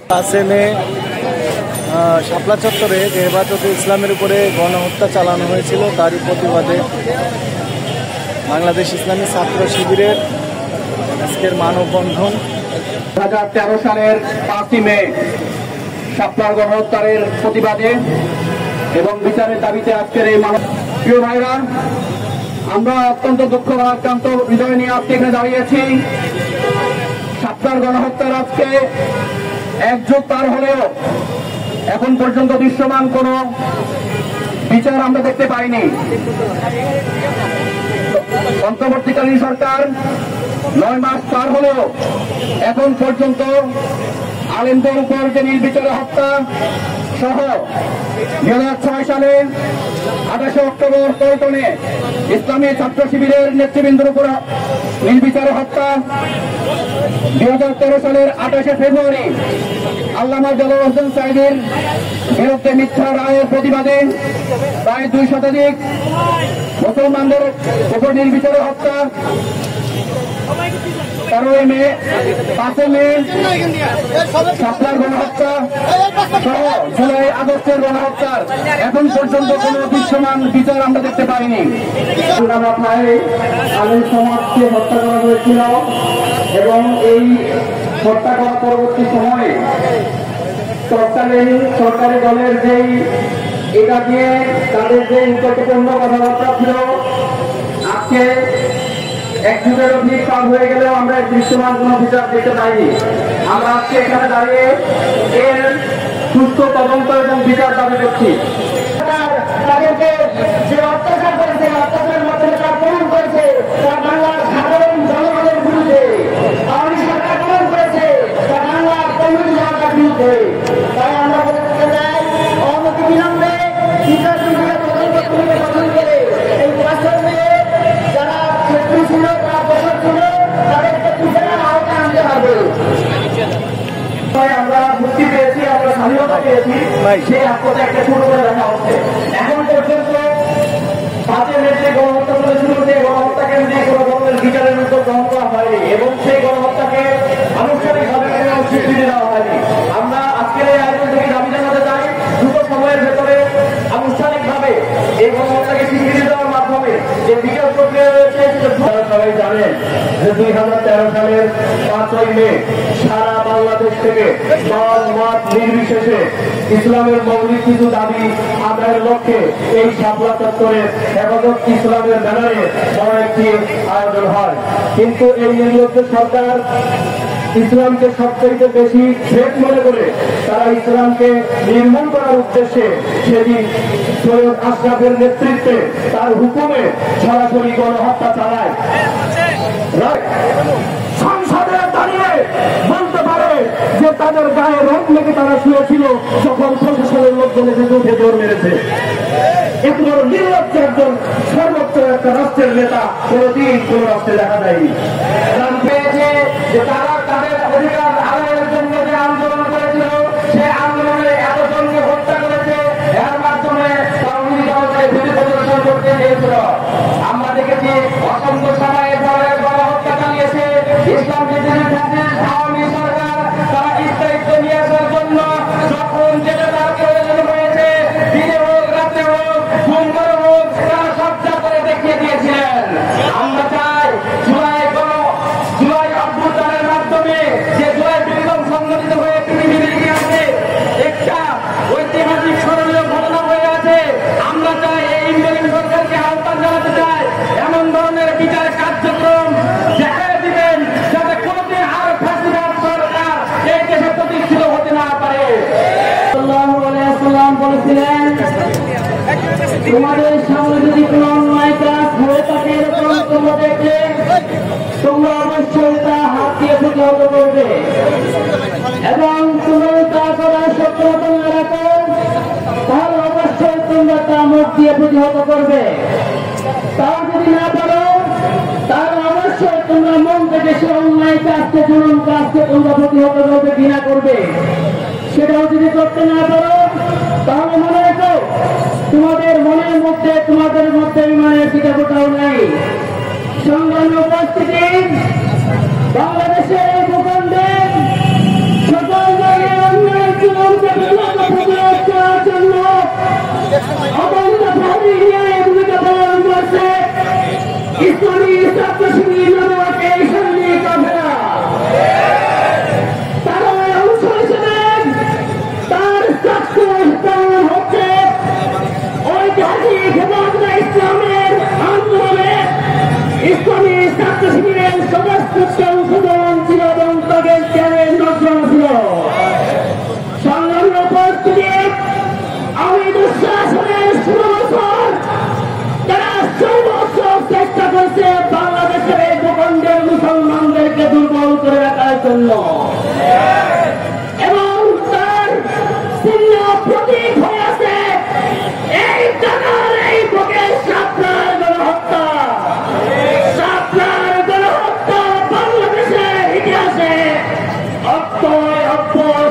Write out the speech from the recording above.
5 মে শাপলা চত্বরে যে হেফাজতে ইসলামের উপরে গণহত্যা চালানো হয়েছিল তারই প্রতিবাদে বাংলাদেশ ইসলামী ছাত্র শিবিরের আজকের মানববন্ধন। 2013 সালের 5 মে শাপলার গণহত্যার প্রতিবাদে এবং বিচারের দাবিতে আজকের এই প্রিয় ভাইরা, আমরা অত্যন্ত দুঃখ ভারাক্রান্ত হৃদয় নিয়ে আজকে এখানে দাঁড়িয়েছি। শাপলার গণহত্যার আজকে 1 যুগ পার হলেও এখন পর্যন্ত দৃশ্যমান কোন বিচার আমরা দেখতে পাইনি। অন্তর্বর্তীকালীন সরকার 9 মাস পার হলেও এখন পর্যন্ত আলেমদের উপর যে নির্বিচারে হত্যা সহ 2006 সালে 28 অক্টোবর পল্টনে ইসলামী ছাত্র শিবিরের নেতৃবৃন্দের উপর নির্বিচারে হত্যা, 2013 সালের 28 ফেব্রুয়ারি আল্লামা দেলোয়ার হোসেন সাঈদীর বিরুদ্ধে মিথ্যা রায়ের প্রতিবাদে প্রায় 2 শতাধিক মুসলমানদের উপর নির্বিচারে হত্যা, 13 মে 5 মে শাপলার গণহত্যা সহ জুলাই আগস্টের গণহত্যার এখন পর্যন্ত কোন দৃশ্যমান বিচার আমরা দেখতে পাইনি। আলেম সমাজকে হত্যা করা হয়েছিল এবং এই হত্যা করার পরবর্তী সময়ে সরকারি দলের যেই এটা দিয়ে তাদের যে গুরুত্বপূর্ণ কথাবার্তা ছিল, আজকে 1 যুগের অধিক পার হয়ে গেলেও আমরা দৃশ্যমান কোন বিচার দেখতে পাইনি। আমরা আজকে এখানে দাঁড়িয়ে এর সুস্থ তদন্ত এবং বিচার দাবি করছি। তাদেরকে যে অত্যাচার করেছে, অত্যাচারের মাধ্যমে তারা প্রমাণ করেছে তারা বাংলার সাধারণ জনগণের বিরুদ্ধে, আওয়ামী সরকার প্রমাণ করেছে তারা বাংলার কমিউনিটি সরকার বিরুদ্ধে। তাই আমরা বলতে চাই, অনতি বিলম্বে বিচার বিভাগীয় তদন্ত কমিটি গঠন করে এই প্রশাসনে যারা শত্রু ছিল, তারা দোষর ছিল, তাদেরকে বিচারের আওতায় আনতে হবে। আমরা মুক্তি পেয়েছি, আমরা স্বাধীনতা পেয়েছি, সেই আত্মত্যাগকে শুরু করে রাখা হচ্ছে। এখন পর্যন্ত 5 মে যে গণহত্যা শুরু হয়েছে, গণহত্যাকে নিয়ে কোনো ধরনের বিচারের উদ্যোগ গ্রহণ করা হয়নি এবং সেই গণহত্যাকে আনুষ্ঠানিকভাবে কোনো স্বীকৃতি দেওয়া হয়নি। আমরা আজকের এই আয়োজন থেকে দাবি জানাতে চাই, দ্রুত সময়ের ভেতরে আনুষ্ঠানিকভাবে এই গণহত্যাকে স্বীকৃতি দেওয়ার মাধ্যমে যে বিচার প্রক্রিয়া রয়েছে সবাই জানেন যে 2013 সালের 5 মে সারা বাংলাদেশ থেকে দল মত নির্বিশেষে ইসলামের মৌলিক কিছু দাবি আদায়ের লক্ষ্যে এই শাপলা চত্বরে হেফাজত ইসলামের ব্যানারে বড় একটি আয়োজন হয়। কিন্তু এই নির্লজ্জ সরকার ইসলামকে সবচেয়ে বেশি থ্রেট মনে করে তারা ইসলামকে নির্মূল করার উদ্দেশ্যে সেদিন সৈয়দ আশরাফের নেতৃত্বে তার হুকুমে সরাসরি গণহত্যা চালায়। সংসদে দাঁড়িয়ে বলতে পারে যে তাদের গায়ে রোগ লেগে তারা শুয়েছিল যখন প্রশাসনের লোকজন এসে উঠে জোর মেরেছে। এত বড় নির্লজ্জ একজন সর্বোচ্চ একটা রাষ্ট্রের নেতা কোনদিন কোন রাষ্ট্রে দেখা যায়নি। পেয়েছে যে তারা তাদের অধিকার আদায়ের জন্য যে আন্দোলন করেছিল, সেই আন্দোলনে এতজনকে হত্যা করেছে, এর মাধ্যমে প্রদর্শন করতে দিয়েছিল। আমরা দেখেছি অসংখ্য সময়ে গণহত্যা চালিয়েছে ইসলাম আওয়ামী সরকার। তারা স্থায়িত্ব নিয়ে আসার জন্য যখন যেটা তার প্রয়োজন হয়েছে, দিনে হোক রাতে হোক ঘুম করে হোক, তারা সবটা করে দেখিয়ে দিয়েছিলেন। আমরা চাই জুলাই অভ্যুত্থানের মাধ্যমে যে জুলাই বিপ্লব সংগঠিত হয়ে পৃথিবীর ইতিহাসে একটা ঐতিহাসিক স্মরণীয় ঘটনা হয়ে আছে। আমরা চাই এই ইন্ডিয়ান সরকারকে আহ্বান জানাতে চাই, এমন ধরনের বিচার কার্যক্রম দেখা দিবেন যাতে কোনদিন আর ফ্যাসিবাদ সরকার এই দেশে প্রতিষ্ঠিত হতে না পারে। সাল্লাল্লাহু আলাইহি ওয়াসাল্লাম বলেছিলেন, তোমাদের সামনে যদি কোন অন্যায় কাজ হয়ে থাকে এরকম তোমরা দেখলে তোমরা অবশ্যই তা হাত দিয়ে প্রতিহত করবে এবং তোমরা তা করার সক্ষমতা না রাখো তাহলে অবশ্যই তোমরা তা মুখ দিয়ে প্রতিহত করবে। তাও যদি না পারো তাহলে অবশ্যই তোমরা মন থেকে সে অন্যায় কাজকে, জুলুম কাজকে তোমরা প্রতিহত করবে, ঘৃণা করবে। সেটাও যদি করতে না পারো তাহলে মনে রেখো তোমাদের মনের মধ্যে, তোমাদের মধ্যে ইমানের পিতাপোটাও নাই। সংগ্রামী উপস্থিতি, বাংলাদেশের এই ভূখণ্ডে সকল জায়গায় ইসলামকে প্রতিরোধ করার জন্য অবৈধ ভাবে ভূমিকা পালন করছে ইসলামী ছাত্র শিবির নামক এই সঙ্গী কাফেলা। তারা অংশ হিসেবে তার ছাত্র হচ্ছে ঐতিহাসিক হেফাজত ইসলামের আন্দোলনে ইসলামী ছাত্র শিবিরের সমস্ত সংশোধন ছিল এবং তাদের চ্যালেঞ্জ রচনা ছিল। সংগ্রামী উপস্থিতি আমি দুঃশাসনের 16 বছর তারা সর্বোচ্চ চেষ্টা করছে বাংলাদেশের এই ভূখণ্ডের মুসলমানদেরকে দুর্বল করে রাখার জন্য এবং তার চিহ্ন প্রতীক হয়ে আছে এই টাকার এই বুকের শাপলার গণহত্যা। শাপলার গণহত্যা বাংলাদেশের ইতিহাসে অক্ষয় অক্ষয়